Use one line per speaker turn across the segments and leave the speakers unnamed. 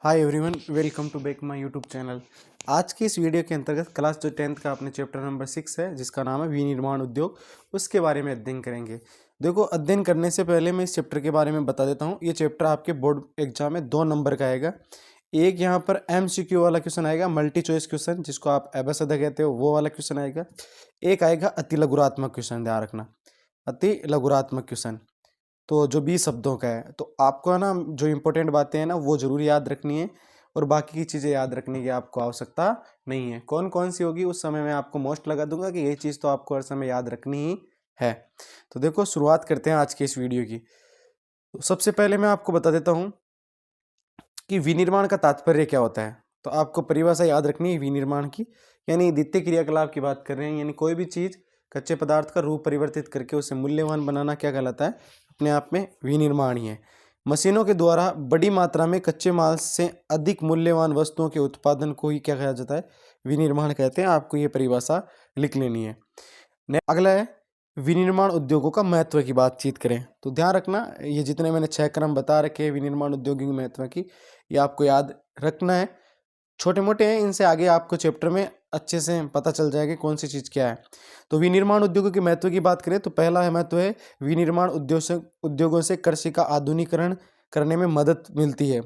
Hi everyone, welcome to back my YouTube channel. आज की इस वीडियो के अंतर्गत क्लास जो 10th का अपने चैप्टर नंबर 6 है, जिसका नाम है विनिर्माण उद्योग, उसके बारे में अध्ययन करेंगे। देखो, अध्ययन करने से पहले मैं इस चैप्टर के बारे में बता देता हूँ। ये चैप्टर आपके बोर्ड एग्जाम में 2 नंबर का आएगा। एक यहाँ पर MCQ वाला क्वेश्चन आएगा, मल्टी चॉइस क्वेश्चन, जिसको आप एबसद कहते हो, वो वाला क्वेश्चन आएगा। एक आएगा अति लघुरात्मक क्वेश्चन, ध्यान रखना, अति लघुरात्मक क्वेश्चन। तो जो 20 शब्दों का है, तो आपको है ना, जो इंपॉर्टेंट बातें हैं ना, वो जरूर याद रखनी है, और बाकी की चीज़ें याद रखने की आपको आवश्यकता नहीं है। कौन कौन सी होगी उस समय मैं आपको मोस्ट लगा दूंगा कि ये चीज़ तो आपको हर समय याद रखनी ही है। तो देखो, शुरुआत करते हैं आज के इस वीडियो की। तो सबसे पहले मैं आपको बता देता हूँ कि विनिर्माण का तात्पर्य क्या होता है। तो आपको परिभाषा याद रखनी है विनिर्माण की, यानी द्वितीय क्रियाकलाप की बात कर रहे हैं, यानी कोई भी चीज़ कच्चे पदार्थ का रूप परिवर्तित करके उसे मूल्यवान बनाना क्या कहलाता है, अपने आप में विनिर्माण ही है। मशीनों के द्वारा बड़ी मात्रा में कच्चे माल से अधिक मूल्यवान वस्तुओं के उत्पादन को ही क्या कहा जाता है, विनिर्माण कहते हैं। आपको ये परिभाषा लिख लेनी है। अगला है विनिर्माण उद्योगों का महत्व की बातचीत करें, तो ध्यान रखना, ये जितने मैंने 6 क्रम बता रखे हैं विनिर्माण उद्योगों के महत्व की, ये आपको याद रखना है। छोटे मोटे हैं, इनसे आगे आपको चैप्टर में अच्छे से पता चल जाएगा कौन सी चीज़ क्या है। तो विनिर्माण उद्योगों के महत्व की बात करें तो पहला है महत्व है विनिर्माण उद्योगों से कृषि का आधुनिकीकरण करने में मदद मिलती है,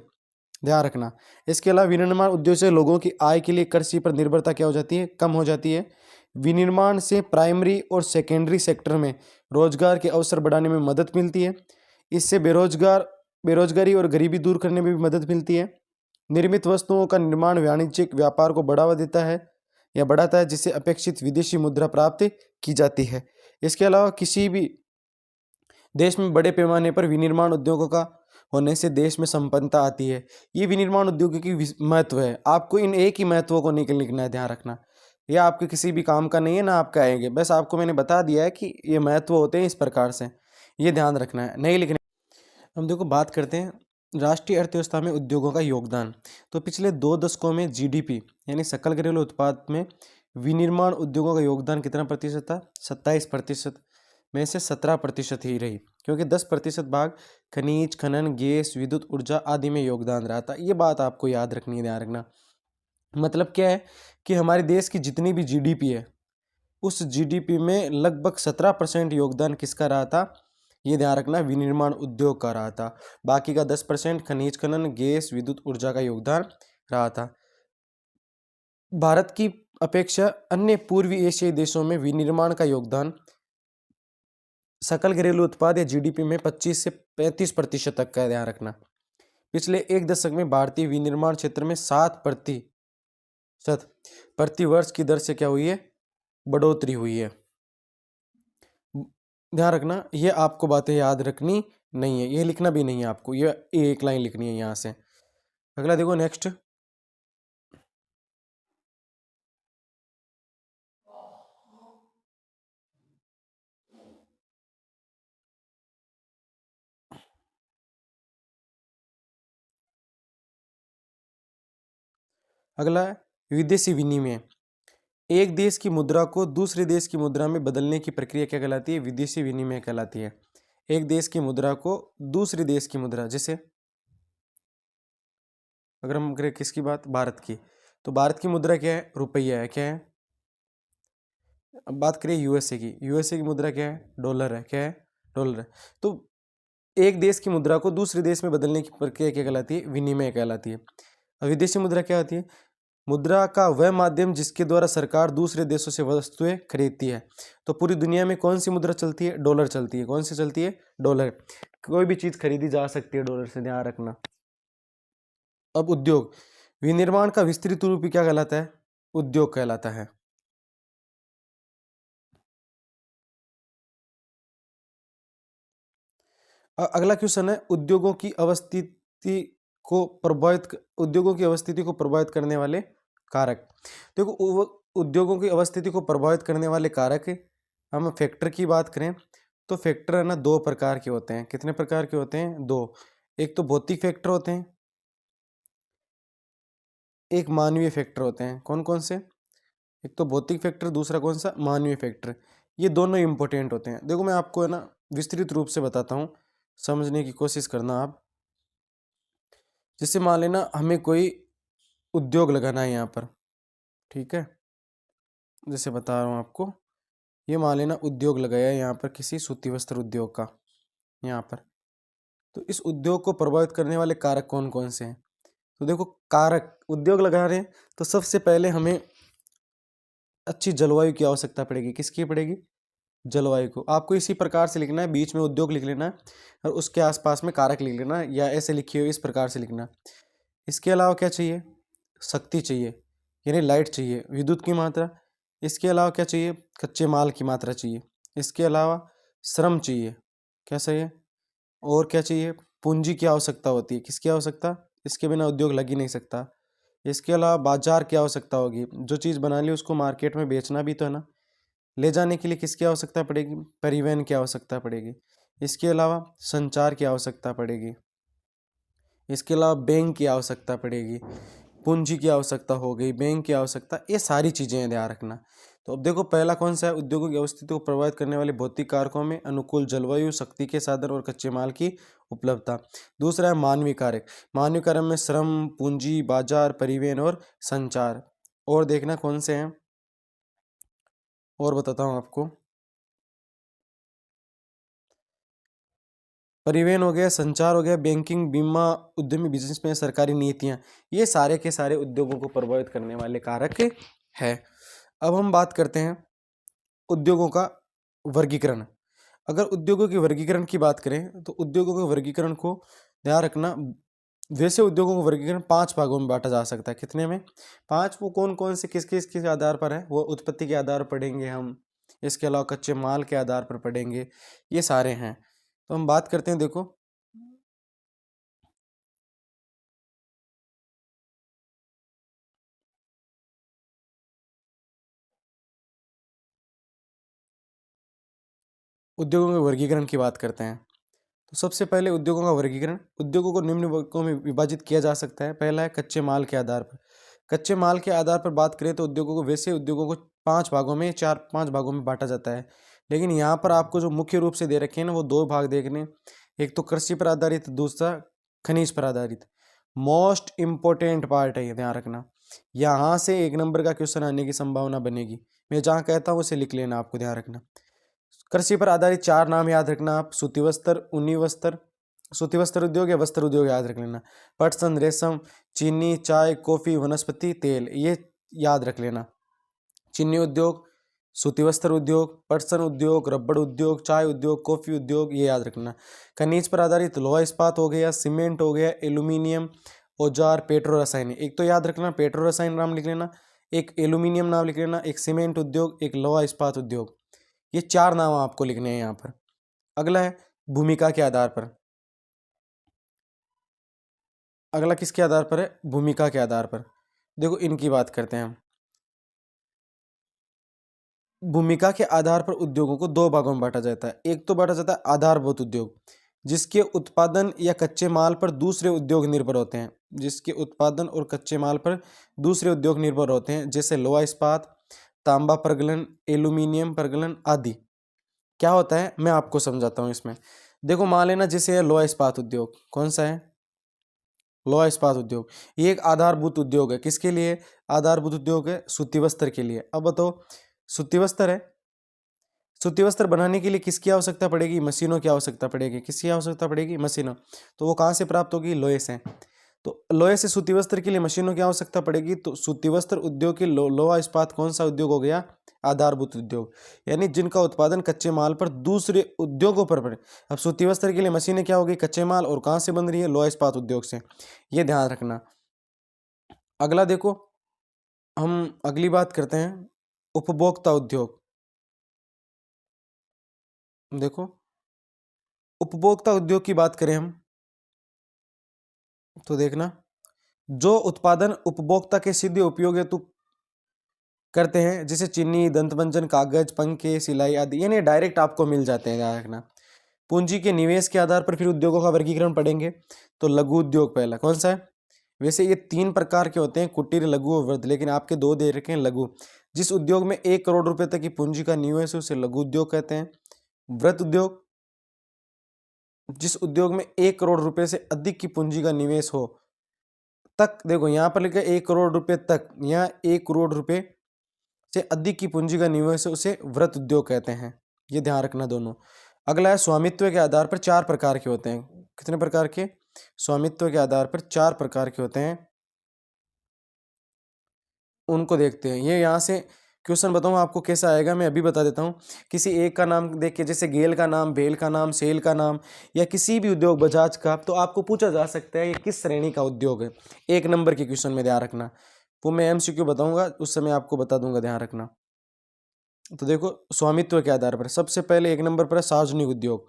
ध्यान रखना। इसके अलावा विनिर्माण उद्योग से लोगों की आय के लिए कृषि पर निर्भरता क्या हो जाती है, कम हो जाती है। विनिर्माण से प्राइमरी और सेकेंडरी सेक्टर में रोजगार के अवसर बढ़ाने में मदद मिलती है। इससे बेरोजगारी और गरीबी दूर करने में भी मदद मिलती है। निर्मित वस्तुओं का निर्माण वाणिज्यिक व्यापार को बढ़ावा देता है या बढ़ाता है, जिससे अपेक्षित विदेशी मुद्रा प्राप्त की जाती है। इसके अलावा किसी भी देश में बड़े पैमाने पर विनिर्माण उद्योगों का होने से देश में संपन्नता आती है। ये विनिर्माण उद्योगों की महत्व है। आपको इन एक ही महत्वों को नहीं लिखना है, ध्यान रखना। यह आपके किसी भी काम का नहीं है, ना आपका आएंगे, बस आपको मैंने बता दिया है कि ये महत्व होते हैं इस प्रकार से, ये ध्यान रखना है, नहीं लिखना। हम देखो बात करते हैं राष्ट्रीय अर्थव्यवस्था में उद्योगों का योगदान। तो पिछले 2 दशकों में GDP यानी सकल घरेलू उत्पाद में विनिर्माण उद्योगों का योगदान कितना प्रतिशत था, 27% में से 17% ही रही, क्योंकि 10% भाग खनिज खनन, गैस, विद्युत ऊर्जा आदि में योगदान रहा था। ये बात आपको याद रखनी है, ध्यान रखना। मतलब क्या है कि हमारे देश की जितनी भी GDP है, उस GDP में लगभग 17% योगदान किसका रहा था, ये ध्यान रखना, विनिर्माण उद्योग का रहा था। बाकी का 10% खनिज खनन, गैस, विद्युत ऊर्जा का योगदान रहा था। भारत की अपेक्षा अन्य पूर्वी एशियाई देशों में विनिर्माण का योगदान सकल घरेलू उत्पाद या GDP में 25 से 35% तक का, ध्यान रखना। पिछले 1 दशक में भारतीय विनिर्माण क्षेत्र में 7% प्रति वर्ष की दर से क्या हुई है, बढ़ोतरी हुई है। ध्यान रखना, ये आपको बातें याद रखनी नहीं है, ये लिखना भी नहीं है आपको, ये एक लाइन लिखनी है यहाँ से। अगला देखो, नेक्स्ट अगला है विदेशी विनिमय। एक देश की मुद्रा को दूसरे देश की मुद्रा में बदलने की प्रक्रिया क्या कहलाती है, विदेशी विनिमय कहलाती है। एक देश की मुद्रा को दूसरे देश की मुद्रा, जैसे अगर हम करें किसकी बात, भारत की, तो भारत की मुद्रा क्या है, रुपया है, क्या है। अब बात करें USA की, USA की मुद्रा क्या है, डॉलर है, क्या है, डॉलर है। तो एक देश की मुद्रा को दूसरे देश में बदलने की प्रक्रिया क्या कहलाती है, विनिमय कहलाती है। अब विदेशी मुद्रा क्या होती है, मुद्रा का वह माध्यम जिसके द्वारा सरकार दूसरे देशों से वस्तुएं खरीदती है। तो पूरी दुनिया में कौन सी मुद्रा चलती है, डॉलर चलती है। कौन सी चलती है, डॉलर। कोई भी चीज खरीदी जा सकती है डॉलर से, ध्यान रखना। अब उद्योग, विनिर्माण का विस्तृत रूप क्या कहलाता है, उद्योग कहलाता है। अगला क्वेश्चन है उद्योगों की अवस्थिति को प्रभावित करने वाले कारक। देखो, उद्योगों की अवस्थिति को प्रभावित करने वाले कारक, हम फैक्टर की बात करें तो फैक्टर है ना, 2 प्रकार के होते हैं। कितने प्रकार के होते हैं, 2। एक तो भौतिक फैक्टर होते हैं, एक मानवीय फैक्टर होते हैं। कौन कौन से, एक तो भौतिक फैक्टर, दूसरा कौन सा, मानवीय फैक्टर। ये दोनों इंपॉर्टेंट होते हैं। देखो, मैं आपको है ना विस्तृत रूप से बताता हूँ, समझने की कोशिश करना आप। जैसे मान लेना हमें कोई उद्योग लगाना है यहाँ पर, ठीक है, जैसे बता रहा हूँ आपको, ये मान लेना उद्योग लगाया है यहाँ पर किसी सूती वस्त्र उद्योग का यहाँ पर। तो इस उद्योग को प्रभावित करने वाले कारक कौन कौन से हैं? तो देखो, कारक उद्योग लगा रहे हैं तो सबसे पहले हमें अच्छी जलवायु की आवश्यकता पड़ेगी। किसकी पड़ेगी? जलवायु को। आपको इसी प्रकार से लिखना है, बीच में उद्योग लिख लेना है और उसके आसपास में कारक लिख लेना है, या ऐसे लिखिए हुए इस प्रकार से लिखना। इसके अलावा क्या चाहिए? शक्ति चाहिए, यानी लाइट चाहिए, विद्युत की मात्रा। इसके अलावा क्या चाहिए? कच्चे माल की मात्रा चाहिए। इसके अलावा श्रम चाहिए। क्या चाहिए? और क्या चाहिए? पूंजी की आवश्यकता होती है। किसकी आवश्यकता? इसके बिना उद्योग लग ही नहीं सकता। इसके अलावा बाजार की आवश्यकता होगी, जो चीज़ बना ली उसको मार्केट में बेचना भी तो है ना। ले जाने के लिए किसकी आवश्यकता पड़ेगी? परिवहन की आवश्यकता पड़ेगी। इसके अलावा संचार की आवश्यकता पड़ेगी। इसके अलावा बैंक की आवश्यकता पड़ेगी, पूंजी की आवश्यकता हो गई, बैंक की आवश्यकता, ये सारी चीज़ें ध्यान रखना। तो अब देखो, पहला कौन सा है? उद्योगों की अवस्थिति को प्रभावित करने वाले भौतिक कारकों में अनुकूल जलवायु, शक्ति के साधन और कच्चे माल की उपलब्धता। दूसरा है मानवीय कारक। मानवीय कारक में श्रम, पूंजी, बाजार, परिवहन और संचार। और देखना कौन से हैं, और बताता हूँ आपको। परिवहन हो गया, संचार हो गया, बैंकिंग, बीमा, उद्यमी, बिजनेस में सरकारी नीतियां, ये सारे के सारे उद्योगों को प्रभावित करने वाले कारक है। अब हम बात करते हैं उद्योगों का वर्गीकरण। अगर उद्योगों के वर्गीकरण की बात करें तो उद्योगों के वर्गीकरण को ध्यान रखना। वैसे उद्योगों को वर्गीकरण 5 भागों में बांटा जा सकता है। कितने में? 5। वो कौन कौन से, किस किस किस आधार पर है? वो उत्पत्ति के आधार पर पढ़ेंगे हम, इसके अलावा कच्चे माल के आधार पर पढ़ेंगे, ये सारे हैं। तो हम बात करते हैं, देखो, उद्योगों के वर्गीकरण की बात करते हैं। तो सबसे पहले उद्योगों का वर्गीकरण। उद्योगों को निम्न वर्गों में विभाजित किया जा सकता है। पहला है कच्चे माल के आधार पर। कच्चे माल के आधार पर बात करें तो उद्योगों को, वैसे उद्योगों को 5 भागों में, 4-5 भागों में बांटा जाता है, लेकिन यहाँ पर आपको जो मुख्य रूप से दे रखे हैं ना, वो 2 भाग देखने। एक तो कृषि पर आधारित, दूसरा खनिज पर आधारित। मोस्ट इंपॉर्टेंट पार्ट है, ये ध्यान रखना। यहाँ से 1 नंबर का क्वेश्चन आने की संभावना बनेगी। मैं जहाँ कहता हूँ उसे लिख लेना, आपको ध्यान रखना। कृषि पर आधारित 4 नाम याद रखना आप: सूती वस्त्र, ऊनी वस्त्र, सूती वस्त्र उद्योग या वस्त्र उद्योग याद रख लेना। पटसन, रेशम, चीनी, चाय, कॉफी, वनस्पति तेल, ये याद रख लेना। चीनी उद्योग, सूती वस्त्र उद्योग, पटसन उद्योग, रबड़ उद्योग, चाय उद्योग, कॉफी उद्योग, ये याद रखना। खनिज पर आधारित लोहा इस्पात हो गया, सीमेंट हो गया, एल्यूमिनियम, औजार, पेट्रो रसायन। एक तो याद रखना, पेट्रो रसायन नाम लिख लेना, एक एल्यूमिनियम नाम लिख लेना, एक सीमेंट उद्योग, एक लोहा इस्पात उद्योग। ये 4 नाम आपको लिखने हैं यहाँ पर। अगला है भूमिका के आधार पर। अगला किसके आधार पर है? भूमिका के आधार पर। देखो, इनकी बात करते हैं हम। भूमिका के आधार पर उद्योगों को 2 भागों में बांटा जाता है। एक तो बांटा जाता है आधारभूत उद्योग, जिसके उत्पादन या कच्चे माल पर दूसरे उद्योग निर्भर होते हैं। जिसके उत्पादन और कच्चे माल पर दूसरे उद्योग निर्भर होते हैं, जैसे लोहा इस्पात, तांबा प्रगलन, एल्यूमिनियम प्रगलन आदि। क्या होता है, मैं आपको समझाता हूँ इसमें। देखो, मान लेना जैसे है लोहा इस्पात उद्योग। कौन सा है? लोहा इस्पात उद्योग। ये एक आधारभूत उद्योग है। किसके लिए आधारभूत उद्योग है? सूती वस्त्र के लिए। अब बताओ, सूती वस्त्र है, सूती वस्त्र बनाने के लिए किसकी आवश्यकता पड़ेगी? मशीनों की आवश्यकता पड़ेगी। किसकी आवश्यकता पड़ेगी? मशीनों। तो वो कहाँ से प्राप्त होगी? लोहे से। तो लोहे से सूती वस्त्र के लिए मशीनों की आवश्यकता पड़ेगी। तो सूती वस्त्र उद्योग के लोहा इस्पात कौन सा उद्योग हो गया? आधारभूत उद्योग, यानी जिनका उत्पादन कच्चे माल पर दूसरे उद्योगों पर पड़े। अब सूती वस्त्र के लिए मशीनें क्या होगी? कच्चे माल। और कहाँ से बन रही है? लोहा इस्पात उद्योग से। ये ध्यान रखना। अगला देखो, हम अगली बात करते हैं उपभोक्ता उद्योग। देखो, उपभोक्ता उद्योग की बात करें हम तो देखना, जो उत्पादन उपभोक्ता के सीधे उपयोग हेतु करते हैं, जैसे चीनी, दंतमंजन, कागज, पंखे, सिलाई आदि, यानी डायरेक्ट आपको मिल जाते हैं, ध्यान रखना। पूंजी के निवेश के आधार पर फिर उद्योगों का वर्गीकरण पढ़ेंगे। तो लघु उद्योग पहला कौन सा है? वैसे ये 3 प्रकार के होते हैं, कुटीर, लघु और वृहद, लेकिन आपके 2 दे रखे हैं। लघु, जिस उद्योग में 1 करोड़ रुपए तक की पूंजी का निवेश है उसे लघु उद्योग कहते हैं। वृहद उद्योग, जिस उद्योग में 1 करोड़ रुपए से अधिक की पूंजी का निवेश हो तक, देखो यहाँ पर लिखा है 1 करोड़ रुपए तक, यहाँ 1 करोड़ रुपए से अधिक की पूंजी का निवेश है उसे वृहत उद्योग कहते हैं। ये ध्यान रखना दोनों। अगला है स्वामित्व के आधार पर 4 प्रकार के होते हैं। कितने प्रकार के? स्वामित्व के आधार पर 4 प्रकार के होते हैं, उनको देखते हैं। ये यहाँ से क्वेश्चन बताऊँ आपको कैसा आएगा, मैं अभी बता देता हूँ। किसी एक का नाम देख के, जैसे गेल का नाम, बेल का नाम, सेल का नाम, या किसी भी उद्योग, बजाज का, तो आपको पूछा जा सकता है ये किस श्रेणी का उद्योग है। 1 नंबर के क्वेश्चन में ध्यान रखना, वो मैं MCQ बताऊंगा उस समय आपको बता दूंगा, ध्यान रखना। तो देखो स्वामित्व के आधार पर सबसे पहले 1 नंबर पर है सार्वजनिक उद्योग,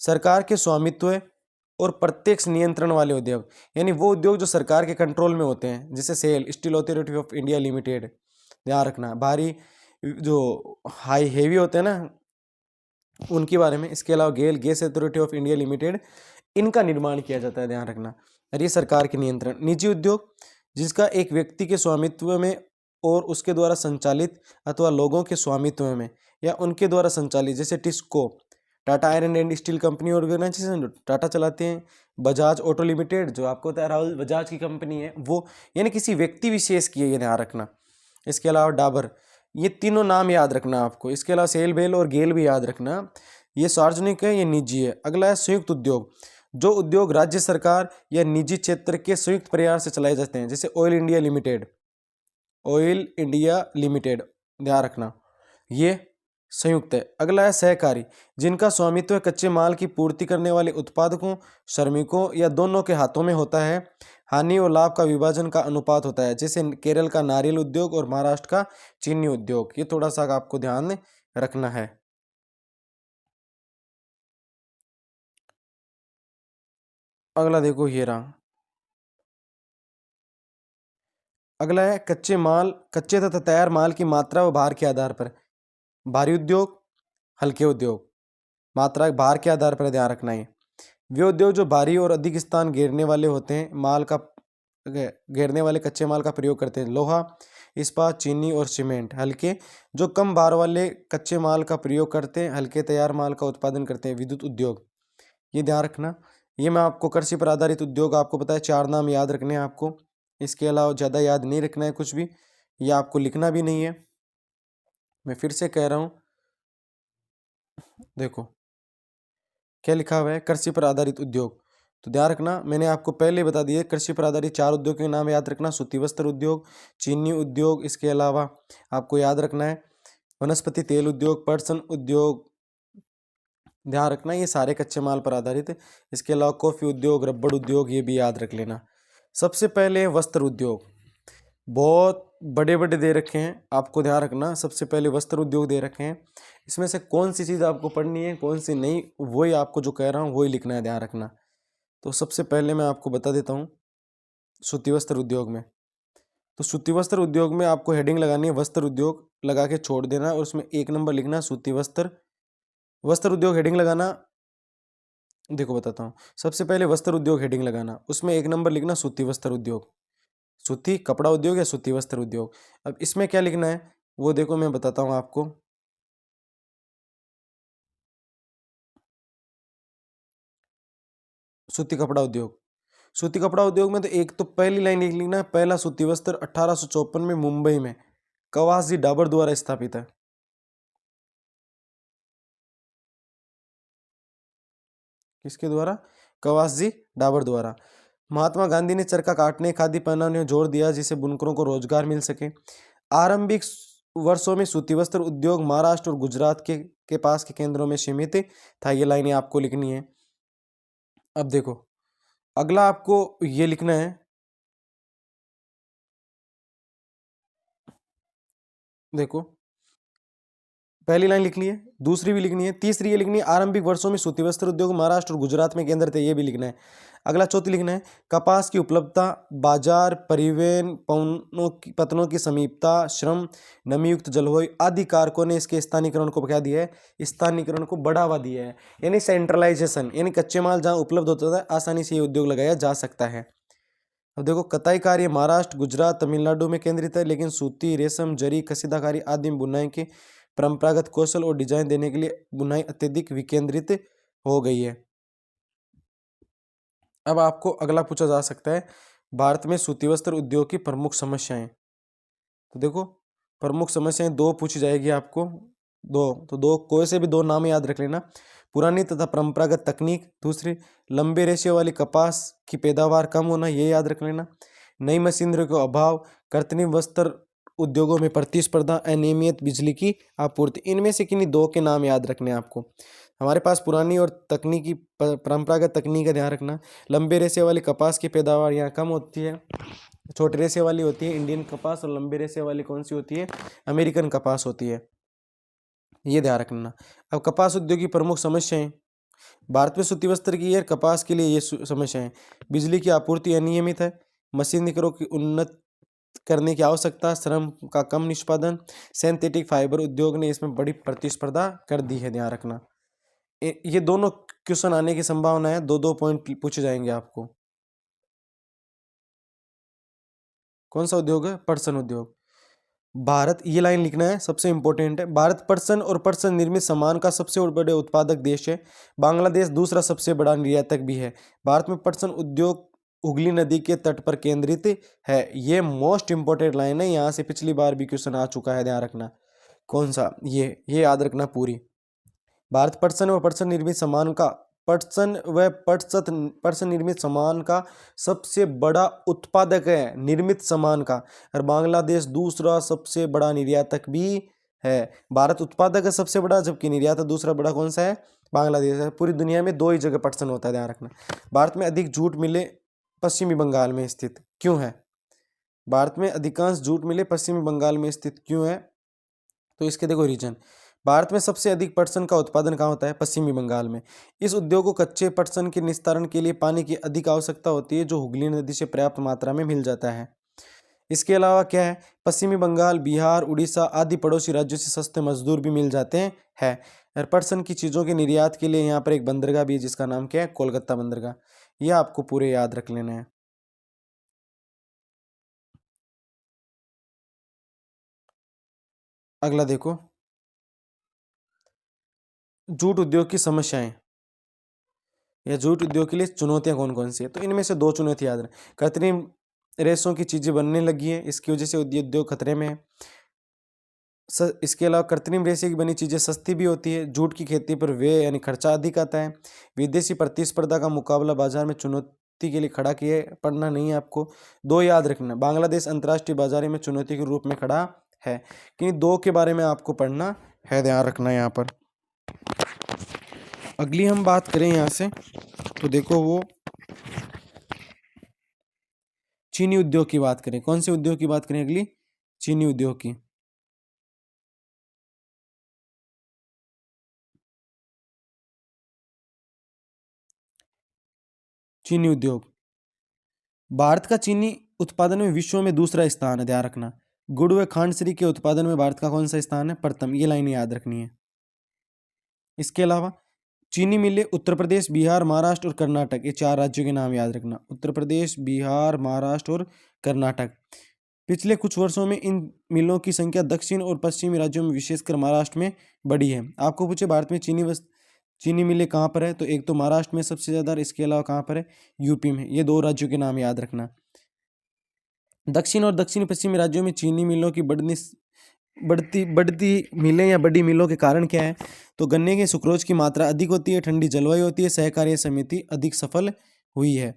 सरकार के स्वामित्व और प्रत्यक्ष नियंत्रण वाले उद्योग, यानी वो उद्योग जो सरकार के कंट्रोल में होते हैं, जैसे SAIL, Steel Authority of India Limited, ध्यान रखना। भारी जो हाई हेवी होते हैं ना, उनके बारे में। इसके अलावा GAIL, gas authority of India limited, इनका निर्माण किया जाता है, ध्यान रखना। और ये सरकार के नियंत्रण। निजी उद्योग जिसका एक व्यक्ति के स्वामित्व में और उसके द्वारा संचालित अथवा लोगों के स्वामित्व में या उनके द्वारा संचालित, जैसे TISCO, Tata iron and steel company organisation, Tata चलाते हैं। बजाज ऑटो लिमिटेड, जो आपको पता है राहुल बजाज की कंपनी है, वो, यानी किसी व्यक्ति विशेष की है, ये ध्यान रखना। इसके अलावा डाबर, ये तीनों नाम याद रखना आपको। इसके अलावा सेल, बेल और गेल भी याद रखना। ये सार्वजनिक है, ये निजी है। अगला है संयुक्त उद्योग, जो उद्योग राज्य सरकार या निजी क्षेत्र के संयुक्त प्रयास से चलाए जाते हैं, जैसे oil India limited, oil India Limited, ध्यान रखना, ये संयुक्त है। अगला है सहकारी, जिनका स्वामित्व कच्चे माल की पूर्ति करने वाले उत्पादकों, श्रमिकों या दोनों के हाथों में होता है। हानि और लाभ का विभाजन का अनुपात होता है, जैसे केरल का नारियल उद्योग और महाराष्ट्र का चीनी उद्योग। ये थोड़ा सा आपको ध्यान रखना है। अगला देखो ये रहा, अगला है कच्चे माल, कच्चे तथा तैयार माल की मात्रा व भार के आधार पर। भारी उद्योग, हल्के उद्योग, मात्रा भार के आधार पर ध्यान रखना है। वे उद्योग जो भारी और अधिक स्थान घेरने वाले होते हैं, माल का घेरने वाले कच्चे माल का प्रयोग करते हैं। लोहा, इस्पात, चीनी और सीमेंट। हल्के, जो कम भार वाले कच्चे माल का प्रयोग करते हैं, हल्के तैयार माल का उत्पादन करते हैं। विद्युत उद्योग, ये ध्यान रखना। ये मैं आपको कृषि पर आधारित उद्योग आपको पता है, 4 नाम याद रखने हैं आपको। इसके अलावा ज़्यादा याद नहीं रखना है कुछ भी, ये आपको लिखना भी नहीं है। मैं फिर से कह रहा हूँ, देखो क्या लिखा हुआ है, कृषि पर आधारित उद्योग। तो ध्यान रखना, मैंने आपको पहले बता दिए कृषि पर आधारित 4 उद्योग के नाम याद रखना। सूती वस्त्र उद्योग, चीनी उद्योग, इसके अलावा आपको याद रखना है वनस्पति तेल उद्योग, पटसन उद्योग, ध्यान रखना ये सारे कच्चे माल पर आधारित है। इसके अलावा कॉफी उद्योग, रबड़ उद्योग, ये भी याद रख लेना। सबसे पहले वस्त्र उद्योग, बहुत बड़े बड़े दे रखे हैं, आपको ध्यान रखना। सबसे पहले वस्त्र उद्योग दे रखे हैं, इसमें से कौन सी चीज़ आपको पढ़नी है कौन सी नहीं, वही आपको जो कह रहा हूँ वही लिखना है, ध्यान रखना। तो सबसे पहले मैं आपको बता देता हूँ सूती वस्त्र उद्योग में। तो सूती वस्त्र उद्योग में आपको हेडिंग लगानी है वस्त्र उद्योग, लगा के छोड़ देना और उसमें 1 नंबर लिखना सूती वस्त्र। वस्त्र उद्योग हेडिंग लगाना, देखो बताता हूँ। सबसे पहले वस्त्र उद्योग हेडिंग लगाना, उसमें 1 नंबर लिखना सूती वस्त्र उद्योग, सूती कपड़ा उद्योग या सूती वस्त्र उद्योग। अब इसमें क्या लिखना है वो देखो मैं बताता हूँ आपको। सूती कपड़ा उद्योग, सूती कपड़ा उद्योग में तो एक तो पहली लाइन लिख लिखना है, पहला सूती वस्त्र 1854 में मुंबई में कवासी डाबर द्वारा स्थापित है। किसके द्वारा? कवासी डाबर द्वारा। महात्मा गांधी ने चरखा काटने, खादी पहनाने में जोर दिया जिससे बुनकरों को रोजगार मिल सके। आरंभिक वर्षों में सूती वस्त्र उद्योग महाराष्ट्र और गुजरात के पास के केंद्रों में सीमित था। ये लाइनें आपको लिखनी है। अब देखो अगला आपको ये लिखना है, देखो पहली लाइन लिख ली है, दूसरी भी लिखनी है, तीसरी ये लिखनी है आरंभिक वर्षों में सूती वस्त्र उद्योग महाराष्ट्र और गुजरात में केंद्र थे, ये भी लिखना है। अगला चौथी लिखना है कपास की उपलब्धता, बाजार, परिवहन, पतनों की समीपता, श्रम, नमीयुक्त जलवायु आदि कारकों ने इसके स्थानीकरण को क्या दिया है, स्थानीकरण को बढ़ावा दिया है। यानी सेंट्रलाइजेशन, यानी कच्चे माल जहाँ उपलब्ध होता है आसानी से ये उद्योग लगाया जा सकता है। अब देखो कताई कार्य महाराष्ट्र, गुजरात, तमिलनाडु में केंद्रित है, लेकिन सूती, रेशम, जरी, कसीदाकारी आदि में बुनाई के परंपरागत कौशल और डिजाइन देने के लिए बुनाई अत्यधिक विकेंद्रित हो गई है। अब आपको अगला पूछा जा सकता है भारत में सूती वस्त्र उद्योग की प्रमुख समस्याएं। तो देखो प्रमुख समस्याएं दो पूछी जाएगी आपको, दो कोई से भी दो नाम याद रख लेना। पुरानी तथा परंपरागत तकनीक, दूसरी लंबे रेशे वाली कपास की पैदावार कम होना, ये याद रख लेना। नई मशीनरी का अभाव, कृत्रिम वस्त्र उद्योगों में प्रतिस्पर्धा, अनियमित बिजली की आपूर्ति। इनमें से किन्हीं दो के नाम याद रखने हैं आपको। हमारे पास पुरानी और तकनीकी परंपरागत तकनीक का ध्यान रखना। लंबे रेशे वाली कपास की पैदावार यहाँ कम होती है, छोटे रेशे वाली होती है इंडियन कपास, और लंबे रेशे वाली कौन सी होती है, अमेरिकन कपास होती है, ये ध्यान रखना। अब कपास उद्योग की प्रमुख समस्याएं। भारत में सूती वस्त्र की और कपास के लिए ये समस्याएं। बिजली की आपूर्ति अनियमित है, मशीनरी की उन्नत करने की आवश्यकता, श्रम का कम निष्पादन, सिंथेटिक फाइबर उद्योग ने इसमें बड़ी प्रतिस्पर्धा कर दी है, ध्यान रखना। ये दोनों क्वेश्चन आने की संभावना है, दो दो पॉइंट पूछे जाएंगे आपको। कौन सा उद्योग है, पटसन उद्योग। भारत, ये लाइन लिखना है, सबसे इंपॉर्टेंट है। भारत पटसन और पटसन निर्मित सामान का सबसे बड़े उत्पादक देश है। बांग्लादेश दूसरा सबसे बड़ा निर्यातक भी है। भारत में पटसन उद्योग हुगली नदी के तट पर केंद्रित है। ये मोस्ट इंपॉर्टेंट लाइन है, यहाँ से पिछली बार भी क्वेश्चन आ चुका है, ध्यान रखना। कौन सा, ये याद रखना पूरी। भारत पटसन व पटसन निर्मित सामान का पटसन निर्मित सामान का सबसे बड़ा उत्पादक है, निर्मित सामान का। और बांग्लादेश दूसरा सबसे बड़ा निर्यातक भी है। भारत उत्पादक है सबसे बड़ा, जबकि निर्यातक दूसरा बड़ा कौन सा है, बांग्लादेश है। पूरी दुनिया में दो ही जगह पटसन होता है, ध्यान रखना। भारत में अधिक जूट मिले पश्चिमी बंगाल में स्थित क्यों है। भारत में अधिकांश जूट मिले पश्चिमी बंगाल में स्थित क्यों है, तो इसके देखो रीजन। भारत में सबसे अधिक पटसन का उत्पादन कहाँ होता है, पश्चिमी बंगाल में। इस उद्योग को कच्चे पटसन के निस्तारण के लिए पानी की अधिक आवश्यकता होती है, जो हुगली नदी से पर्याप्त मात्रा में मिल जाता है। इसके अलावा क्या है, पश्चिमी बंगाल, बिहार, उड़ीसा आदि पड़ोसी राज्यों से सस्ते मजदूर भी मिल जाते हैं। और पटसन की चीज़ों के निर्यात के लिए यहाँ पर एक बंदरगाह भी है, जिसका नाम क्या है, कोलकाता बंदरगाह। यह आपको पूरे याद रख लेना है। अगला देखो, जूट उद्योग की समस्याएं या जूट उद्योग के लिए चुनौतियां कौन कौन सी है। तो इनमें से दो चुनौतियां याद रखें। कृत्रिम रेशों की चीजें बनने लगी है, इसकी वजह से उद्योग खतरे में है। इसके अलावा कृत्रिम रेशे की बनी चीजें सस्ती भी होती है। जूट की खेती पर व्यय यानी खर्चा अधिक आता है। विदेशी प्रतिस्पर्धा का मुकाबला बाजार में चुनौती के लिए खड़ा किए, पढ़ना नहीं है आपको। दो याद रखना, बांग्लादेश अंतर्राष्ट्रीय बाजार में चुनौती के रूप में खड़ा है, कि दो के बारे में आपको पढ़ना है, ध्यान रखना यहाँ पर। अगली हम बात करें यहाँ से, तो देखो वो चीनी उद्योग की बात करें। कौन से उद्योग की बात करें अगली, चीनी उद्योग की। चीनी उद्योग, भारत का चीनी उत्पादन में विश्व में दूसरा स्थान है, ध्यान रखना। गुड़ व खांडसरी के उत्पादन में भारत का कौन सा स्थान है, प्रथम। ये लाइन याद रखनी है। इसके अलावा चीनी मिलें उत्तर प्रदेश, बिहार, महाराष्ट्र और कर्नाटक, ये चार राज्यों के नाम याद रखना। उत्तर प्रदेश, बिहार, महाराष्ट्र और कर्नाटक। पिछले कुछ वर्षों में इन मिलों की संख्या दक्षिण और पश्चिमी राज्यों में, विशेषकर महाराष्ट्र में बढ़ी है। आपको पूछे भारत में चीनी मिलें कहाँ पर है, तो एक तो महाराष्ट्र में सबसे ज़्यादा, इसके अलावा कहाँ पर है, यूपी में। ये दो राज्यों के नाम याद रखना। दक्षिण और दक्षिण पश्चिमी राज्यों में चीनी मिलों की बढ़ती मिलें या बड़ी मिलों के कारण क्या है, तो गन्ने के सुक्रोज की मात्रा अधिक होती है, ठंडी जलवायु होती है, सहकारी समिति अधिक सफल हुई है।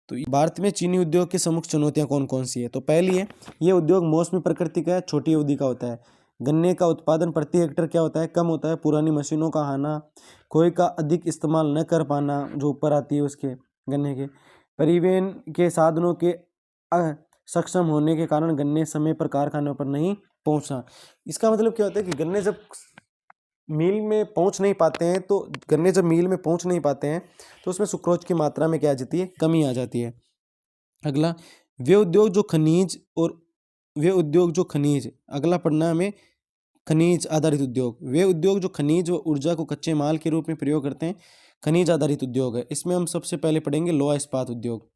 तो भारत में चीनी उद्योग की प्रमुख चुनौतियां कौन कौन सी है, तो पहली है, ये उद्योग मौसमी प्रकृति का है, छोटी अवधि का होता है। गन्ने का उत्पादन प्रति हेक्टेयर क्या होता है, कम होता है। पुरानी मशीनों का आना, कोई का अधिक इस्तेमाल न कर पाना, जो ऊपर आती है उसके गन्ने के, परिवहन के साधनों के सक्षम होने के कारण गन्ने समय पर कारखानों पर नहीं पहुंचना। इसका मतलब क्या होता है कि गन्ने जब मील में पहुंच नहीं पाते हैं, तो गन्ने जब मील में पहुंच नहीं पाते हैं, तो उसमें सुक्रोज की मात्रा में क्या आ जाती है, कमी आ जाती है। अगला, वे उद्योग जो खनिज, अगला पढ़ना हमें खनिज आधारित उद्योग। वे उद्योग जो खनिज व ऊर्जा को कच्चे माल के रूप में प्रयोग करते हैं, खनिज आधारित उद्योग है। इसमें हम सबसे पहले पढ़ेंगे लोहा इस्पात उद्योग।